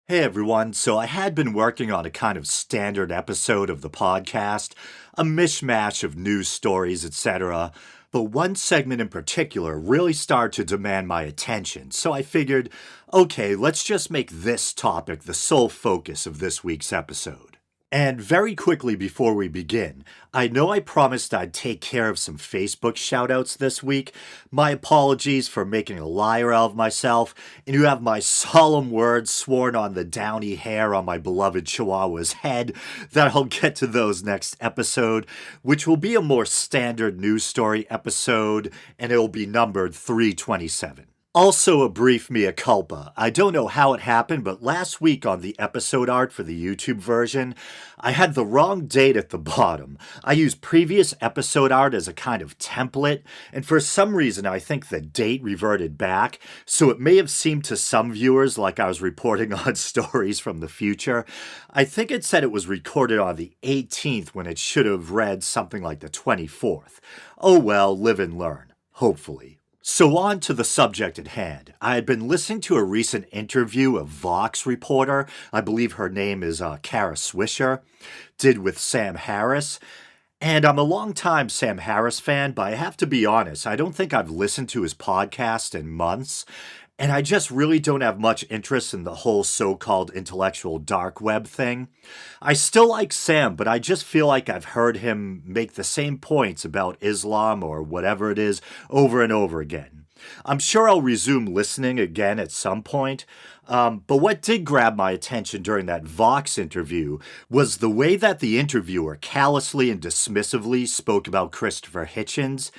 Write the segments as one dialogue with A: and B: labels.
A: Hey everyone, so I had been working on a kind of standard episode of the podcast, a mishmash of news stories, etc. But one segment in particular really started to demand my attention, so I figured, okay, let's just make this topic the sole focus of this week's episode. And very quickly before we begin, I know I promised I'd take care of some Facebook shoutouts this week. My apologies for making a liar out of myself, and you have my solemn words sworn on the downy hair on my beloved Chihuahua's head that I'll get to those next episode, which will be a more standard news story episode, and it'll be numbered 327. Also, a brief mea culpa. I don't know how it happened, but last week on the episode art for the YouTube version, I had the wrong date at the bottom. I used previous episode art as a kind of template, and for some reason I think the date reverted back, so it may have seemed to some viewers like I was reporting on stories from the future. I think it said it was recorded on the 18th when it should have read something like the 24th. Oh well, live and learn, hopefully. So on to the subject at hand. I had been listening to a recent interview of Vox reporter, I believe her name is Kara Swisher, did with Sam Harris. And I'm a longtime Sam Harris fan, but I have to be honest, I don't think I've listened to his podcast in months. And I just really don't have much interest in the whole so-called intellectual dark web thing. I still like Sam, but I just feel like I've heard him make the same points about Islam or whatever it is over and over again. I'm sure I'll resume listening again at some point, but what did grab my attention during that Vox interview was the way that the interviewer callously and dismissively spoke about Christopher Hitchens.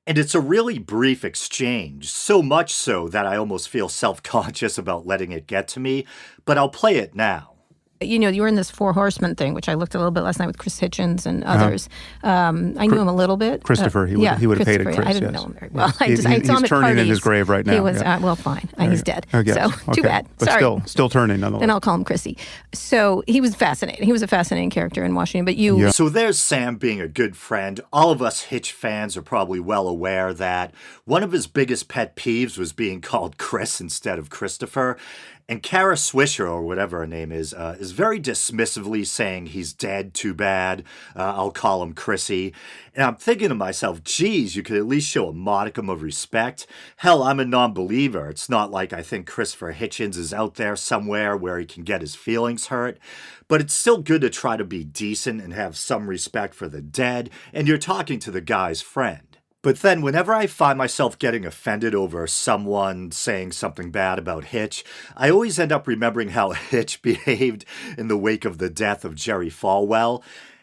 A: And it's a really brief exchange, so much so that I almost feel self-conscious about letting it get to me, but I'll play it now.
B: You know, you were in this Four Horsemen thing, which I looked a little bit last night with Chris Hitchens and others. I knew him a little bit.
C: Christopher, he would have hated Chris.
B: I didn't know him very well. I
C: he's
B: saw him at
C: turning
B: parties.
C: in his grave right now.
B: He was, well, fine. He's dead. So, too bad.
C: But
B: Sorry.
C: still turning nonetheless.
B: Then I'll call him Chrissy. So he was fascinating. He was a fascinating character in Washington. But you...
A: So there's Sam being a good friend. All of us Hitch fans are probably well aware that one of his biggest pet peeves was being called Chris instead of Christopher. And Kara Swisher, or whatever her name is very dismissively saying he's dead, too bad, I'll call him Chrissy. And I'm thinking to myself, geez, you could at least show a modicum of respect. Hell, I'm a non-believer. It's not like I think Christopher Hitchens is out there somewhere where he can get his feelings hurt. But it's still good to try to be decent and have some respect for the dead, and you're talking to the guy's friend. But then whenever I find myself getting offended over someone saying something bad about Hitch, I always end up remembering how Hitch behaved in the wake of the death of Jerry Falwell.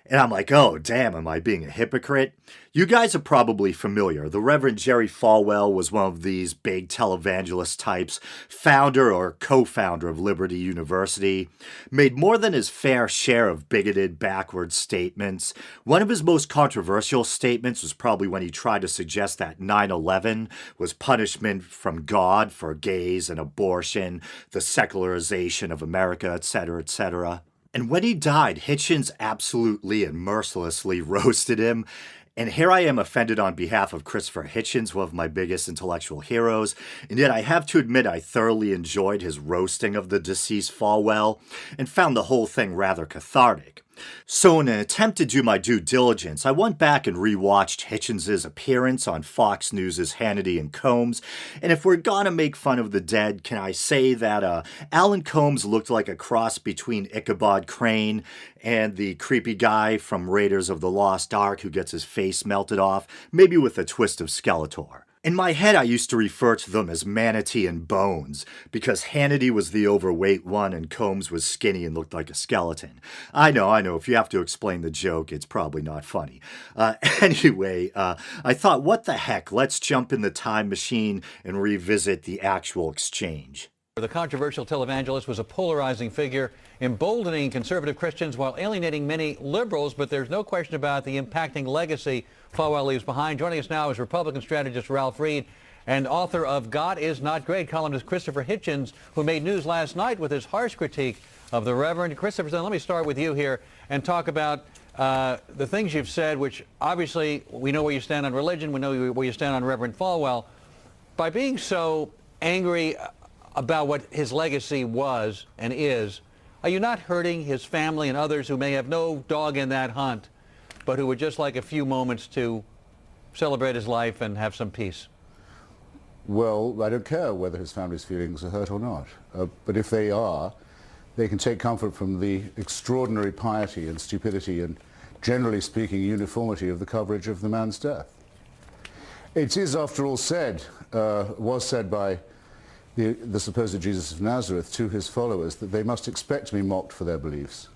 A: And I'm like, oh, damn, am I being a hypocrite? You guys are probably familiar. The Reverend Jerry Falwell was one of these big televangelist types, founder or co-founder of Liberty University, made more than his fair share of bigoted, backward statements. One of his most controversial statements was probably when he tried to suggest that 9/11 was punishment from God for gays and abortion, the secularization of America, etc., etc. And when he died, Hitchens absolutely and mercilessly roasted him. And here I am offended on behalf of Christopher Hitchens, one of my biggest intellectual heroes, and yet I have to admit I thoroughly enjoyed his roasting of the deceased Falwell and found the whole thing rather cathartic. So in an attempt to do my due diligence, I went back and rewatched Hitchens' appearance on Fox News' Hannity and Combs, and if we're gonna make fun of the dead, can I say that Alan Combs looked like a cross between Ichabod Crane and the creepy guy from Raiders of the Lost Ark who gets his face melted off, maybe with a twist of Skeletor. In my head, I used to refer to them as Manatee and Bones, because Hannity was the overweight one and Combs was skinny and looked like a skeleton. I know, if you have to explain the joke, it's probably not funny. Anyway, I thought, what the heck, let's jump in the time machine and revisit the actual exchange.
D: The controversial televangelist was a polarizing figure, emboldening conservative Christians while alienating many liberals, but there's no question about the impacting legacy Falwell leaves behind. Joining us now is Republican strategist Ralph Reed and author of God Is Not Great, columnist Christopher Hitchens, who made news last night with his harsh critique of the Reverend. Christopher, let me start with you here and talk about the things you've said, which obviously we know where you stand on religion, we know where you stand on Reverend Falwell. By being so angry about what his legacy was and is, are you not hurting his family and others who may have no dog in that hunt, but who would just like a few moments to celebrate his life and have some peace?
E: Well, I don't care whether his family's feelings are hurt or not. But if they are, they can take comfort from the extraordinary piety and stupidity and, generally speaking, uniformity of the coverage of the man's death. It is, after all, was said by the supposed Jesus of Nazareth to his followers that they must expect to be mocked for their beliefs,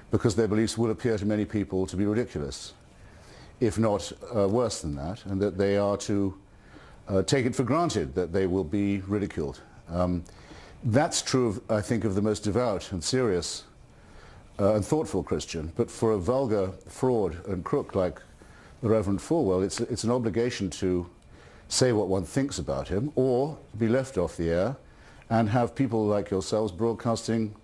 E: because their beliefs will appear to many people to be ridiculous, if not worse than that, and that they are to take it for granted that they will be ridiculed. That's true, I think, of the most devout and serious and thoughtful Christian, but for a vulgar fraud and crook like the Reverend Falwell, it's an obligation to say what one thinks about him, or be left off the air and have people like yourselves broadcasting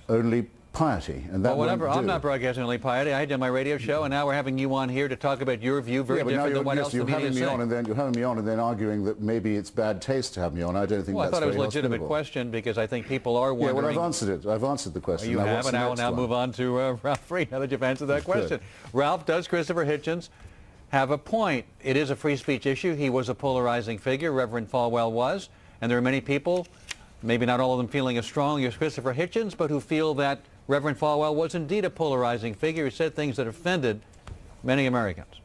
E: only piety. And that
D: whatever. I'm not broadcasting only piety. I did my radio show, and now we're having you on here to talk about your view, very different than what else the media is saying.
E: You're having me on and then arguing that maybe it's bad taste to have me on. I don't think that's very hospitable.
D: Well, I thought it was a legitimate question, because I think people are wondering.
E: Yeah, well, I've answered it. I've answered the question.
D: You have, and I will now move on to Ralph Reed, now that you've answered that question. Ralph, does Christopher Hitchens have a point? It is a free speech issue. He was a polarizing figure. Reverend Falwell was. And there are many people, maybe not all of them feeling as strong as Christopher Hitchens, but who feel that Reverend Falwell was indeed a polarizing figure who said things that offended many Americans.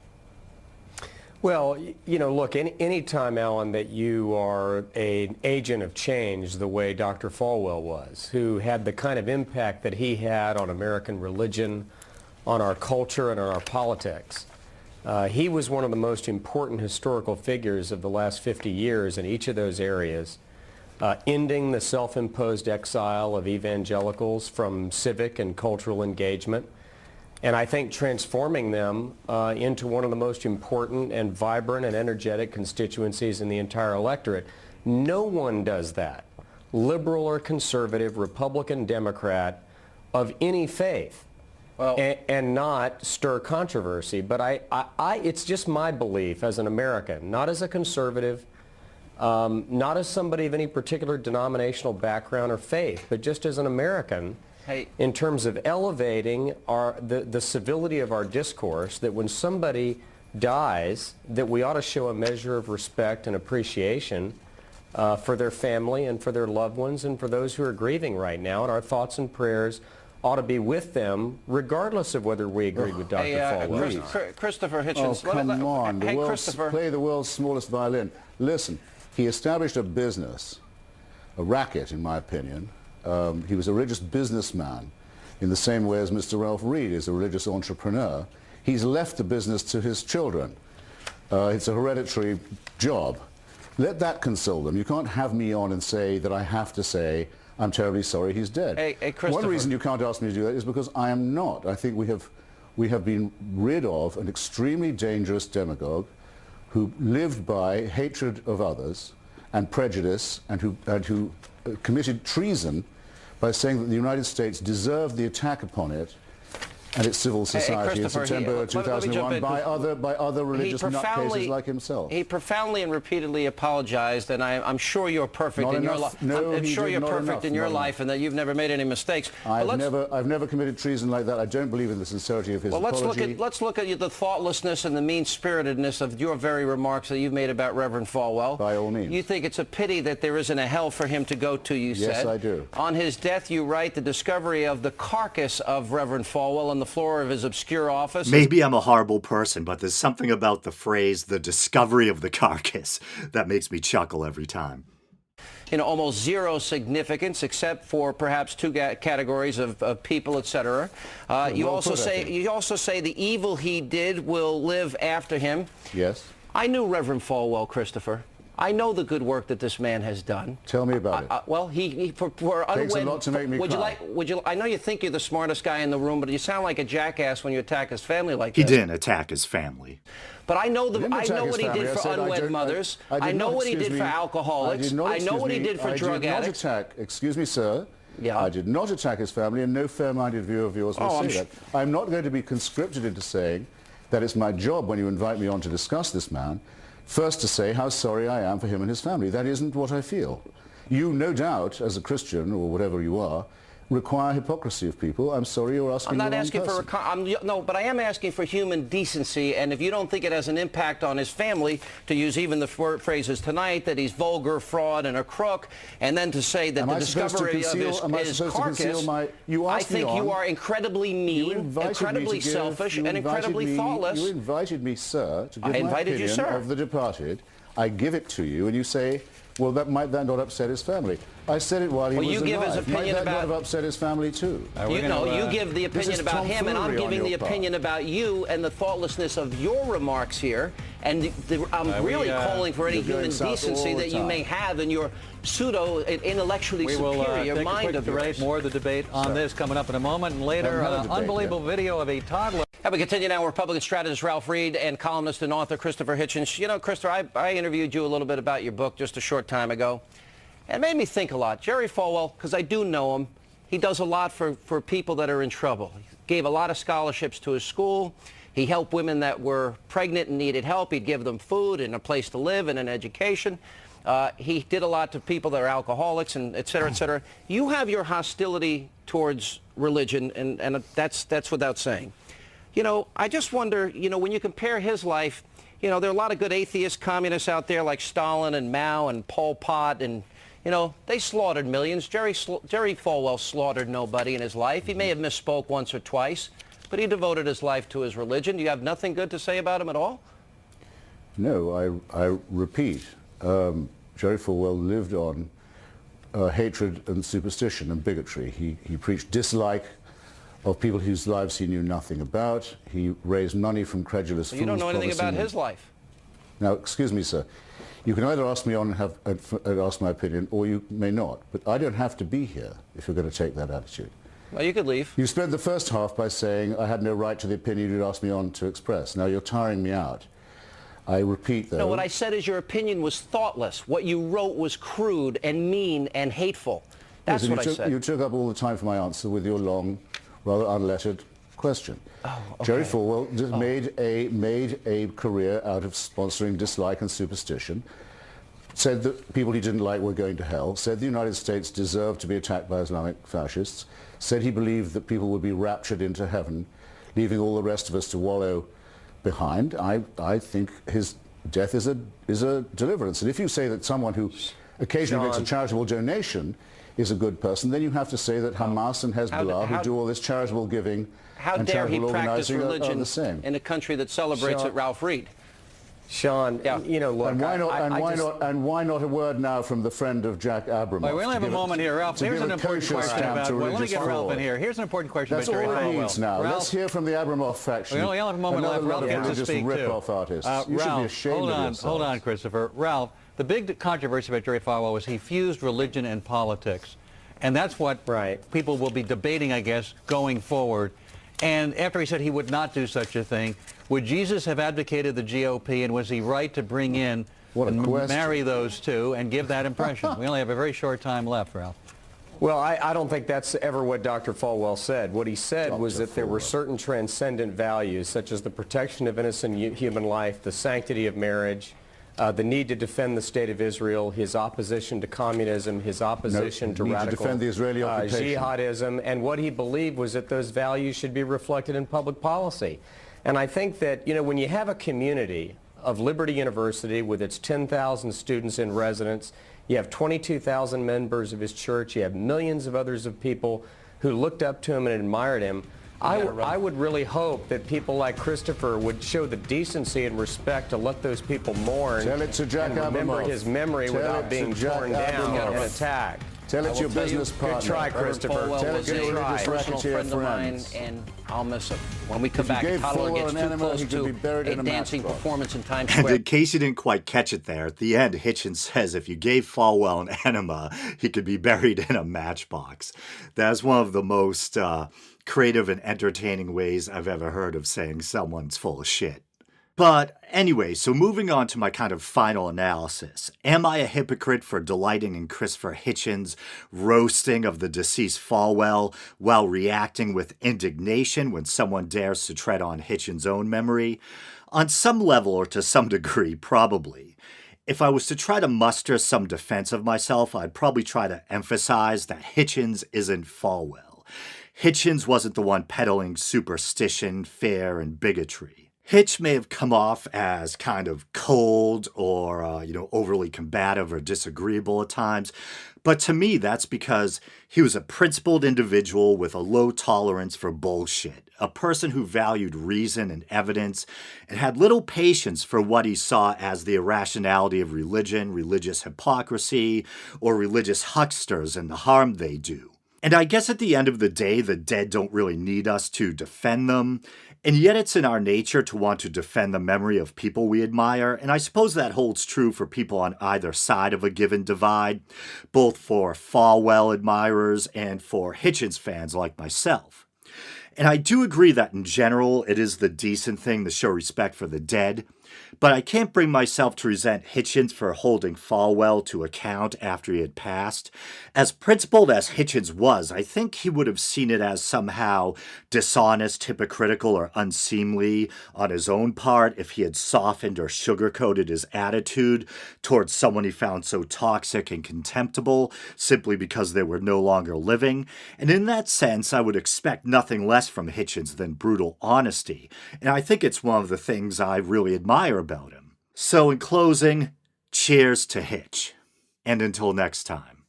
F: Well, you know, look, any time, Alan, that you are an agent of change the way Dr. Falwell was, who had the kind of impact that he had on American religion, on our culture, and on our politics, he was one of the most important historical figures of the last 50 years in each of those areas, ending the self-imposed exile of evangelicals from civic and cultural engagement, and I think transforming them into one of the most important and vibrant and energetic constituencies in the entire electorate. No one does that, liberal or conservative, Republican, Democrat, of any faith. Well, and not stir controversy. But it's just my belief as an American, not as a conservative, not as somebody of any particular denominational background or faith, but just as an American, in terms of elevating the civility of our discourse, that when somebody dies, that we ought to show a measure of respect and appreciation for their family and for their loved ones and for those who are grieving right now, and our thoughts and prayers ought to be with them, regardless of whether we agreed with Dr. Falwell.
G: Christopher Hitchens.
E: Oh, come on. Play the world's smallest violin. Listen, he established a business, a racket, in my opinion. He was a religious businessman in the same way as Mr. Ralph Reed is a religious entrepreneur. He's left the business to his children. It's a hereditary job. Let that console them. You can't have me on and say that I have to say, I'm terribly sorry he's dead. One reason you can't ask me to do that is because I am not. I think we have been rid of an extremely dangerous demagogue who lived by hatred of others and prejudice, and who committed treason by saying that the United States deserved the attack upon it and its civil society in September 2001 by other religious nutcases like himself.
G: He profoundly and repeatedly apologized, and I'm sure you're perfect in your life. I'm sure you're perfect in your life, and that you've never made any mistakes.
E: I've never committed treason like that. I don't believe in the sincerity of his apology.
G: Let's look at the thoughtlessness and the mean-spiritedness of your very remarks that you've made about Reverend Falwell.
E: By all means.
G: You think it's a pity that there isn't a hell for him to go to, you said.
E: Yes, I do.
G: On his death, you write, the discovery of the carcass of Reverend Falwell on the floor of his obscure office.
A: Maybe I'm a horrible person, but there's something about the phrase, the discovery of the carcass, that makes me chuckle every time.
G: You know, almost zero significance except for perhaps two categories of people, etc. You also say the evil he did will live after him.
E: Yes.
G: I knew Reverend Falwell, Christopher. I know the good work that this man has done.
E: Tell me about it.
G: Well, for
E: takes a lot to make me cry.
G: I know you think you're the smartest guy in the room, but you sound like a jackass when you attack his family like
A: this.
G: He
A: didn't attack his family.
G: But I know what he did for unwed mothers. I know what he did for alcoholics. I know what he did for drug addicts.
E: Excuse me, sir.
G: Yeah.
E: I did not attack his family, and no fair-minded view of yours will say that. I'm not going to be conscripted into saying that it's my job, when you invite me on to discuss this man, first to say how sorry I am for him and his family. That isn't what I feel. You, no doubt, as a Christian or whatever you are, require hypocrisy of people. I'm sorry, you're asking the wrong person.
G: I'm not asking for no, but I am asking for human decency. And if you don't think it has an impact on his family, to use even the phrases tonight that he's vulgar, fraud, and a crook, and then to say that the discovery of his carcass, I think you are incredibly mean, incredibly selfish, and incredibly thoughtless.
E: You invited me, sir, to give my opinion of the departed. I give it to you, and you say, well, might that not upset his family? I said it while he was alive.
G: You give his opinion
E: might that not have upset his family too?
G: You give the opinion about him, and I'm giving the opinion about you and the thoughtlessness of your remarks here. And I'm really calling for any human decency that you may have in your pseudo-intellectually superior mind of yours.
D: More of the debate on this coming up in a moment. And later, an unbelievable video of a toddler.
G: We continue now. Republican strategist Ralph Reed and columnist and author Christopher Hitchens. You know, Christopher, I interviewed you a little bit about your book just a short time ago. And it made me think a lot. Jerry Falwell, because I do know him, he does a lot for people that are in trouble. He gave a lot of scholarships to his school. He helped women that were pregnant and needed help. He'd give them food and a place to live and an education. He did a lot to people that are alcoholics and et cetera, et cetera. You have your hostility towards religion, and that's without saying. You know, I just wonder, you know, when you compare his life, you know, there are a lot of good atheist communists out there like Stalin and Mao and Pol Pot, and, you know, they slaughtered millions. Jerry Falwell slaughtered nobody in his life. He may have misspoke once or twice, but he devoted his life to his religion. Do you have nothing good to say about him at all?
E: No, I repeat, Jerry Falwell lived on hatred and superstition and bigotry. He preached dislike of people whose lives he knew nothing about. He raised money from credulous fools.
G: You don't know anything about his life.
E: Now, excuse me, sir. You can either ask me on and ask my opinion, or you may not. But I don't have to be here if you're going to take that attitude.
G: Well, you could leave.
E: You spent the first half by saying I had no right to the opinion you'd asked me on to express. Now, you're tiring me out. I repeat, though.
G: No, what I said is your opinion was thoughtless. What you wrote was crude and mean and hateful. That's what I said.
E: You took up all the time for my answer with your long, rather unlettered question.
G: Oh, okay.
E: Jerry Falwell made a career out of sponsoring dislike and superstition, said that people he didn't like were going to hell, said the United States deserved to be attacked by Islamic fascists, said he believed that people would be raptured into heaven, leaving all the rest of us to wallow behind. I think his death is a deliverance. And if you say that someone who occasionally makes a charitable donation is a good person, then you have to say that Hamas and Hezbollah, who do all this charitable giving and charitable organizing, are the same.
G: In a country that celebrates it, Ralph Reed?
F: Sean, you know, look,
E: and why not a word now from the friend of Jack Abramoff?
D: Well, we only have a moment here, Ralph. Here's an important question about. Well, let me get Ralph in here. Here's an important question about Jerry Falwell.
E: That's all it needs now. Let's hear from the Abramoff faction.
D: We only have a moment left. Ralph gets to speak
E: rip-off artists. You should be ashamed of yourselves.
D: Hold on, Christopher. Ralph, the big controversy about Jerry Falwell was he fused religion and politics, and that's what people will be debating, I guess, going forward. And after he said he would not do such a thing, would Jesus have advocated the GOP, and was he right to bring in and marry those two and give that impression? We only have a very short time left, Ralph.
F: Well, I don't think that's ever what Dr. Falwell said. What he said was that there were certain transcendent values, such as the protection of innocent human life, the sanctity of marriage, the need to defend the state of Israel, his opposition to communism, his opposition to radical
E: defend the Israeli occupation.
F: Jihadism, and what he believed was that those values should be reflected in public policy. And I think that, you know, when you have a community of Liberty University with its 10,000 students in residence, you have 22,000 members of his church, you have millions of others of people who looked up to him and admired him, I would really hope that people like Christopher would show the decency and respect to let those people mourn
E: and
F: remember his memory without being torn down and attacked.
E: Tell it to your business partner.
F: Good try, Christopher.
E: Tell it to your religious racketeer friends.
G: And I'll miss him. When we come back, Toddler gets too close to a dancing performance in Times Square.
A: And in case you didn't quite catch it there, at the end, Hitchens says if you gave Falwell an enema, he could be buried in a matchbox. That's one of the most creative and entertaining ways I've ever heard of saying someone's full of shit. But anyway, so moving on to my kind of final analysis. Am I a hypocrite for delighting in Christopher Hitchens' roasting of the deceased Falwell while reacting with indignation when someone dares to tread on Hitchens' own memory? On some level or to some degree, probably. If I was to try to muster some defense of myself, I'd probably try to emphasize that Hitchens isn't Falwell. Hitchens wasn't the one peddling superstition, fear, and bigotry. Hitch may have come off as kind of cold or, overly combative or disagreeable at times, but to me, that's because he was a principled individual with a low tolerance for bullshit, a person who valued reason and evidence and had little patience for what he saw as the irrationality of religion, religious hypocrisy, or religious hucksters and the harm they do. And I guess at the end of the day, the dead don't really need us to defend them. And yet it's in our nature to want to defend the memory of people we admire. And I suppose that holds true for people on either side of a given divide, both for Falwell admirers and for Hitchens fans like myself. And I do agree that in general, it is the decent thing to show respect for the dead. But I can't bring myself to resent Hitchens for holding Falwell to account after he had passed. As principled as Hitchens was, I think he would have seen it as somehow dishonest, hypocritical, or unseemly on his own part if he had softened or sugarcoated his attitude towards someone he found so toxic and contemptible simply because they were no longer living. And in that sense, I would expect nothing less from Hitchens than brutal honesty. And I think it's one of the things I really admire about him. So in closing, cheers to Hitch. And until next time.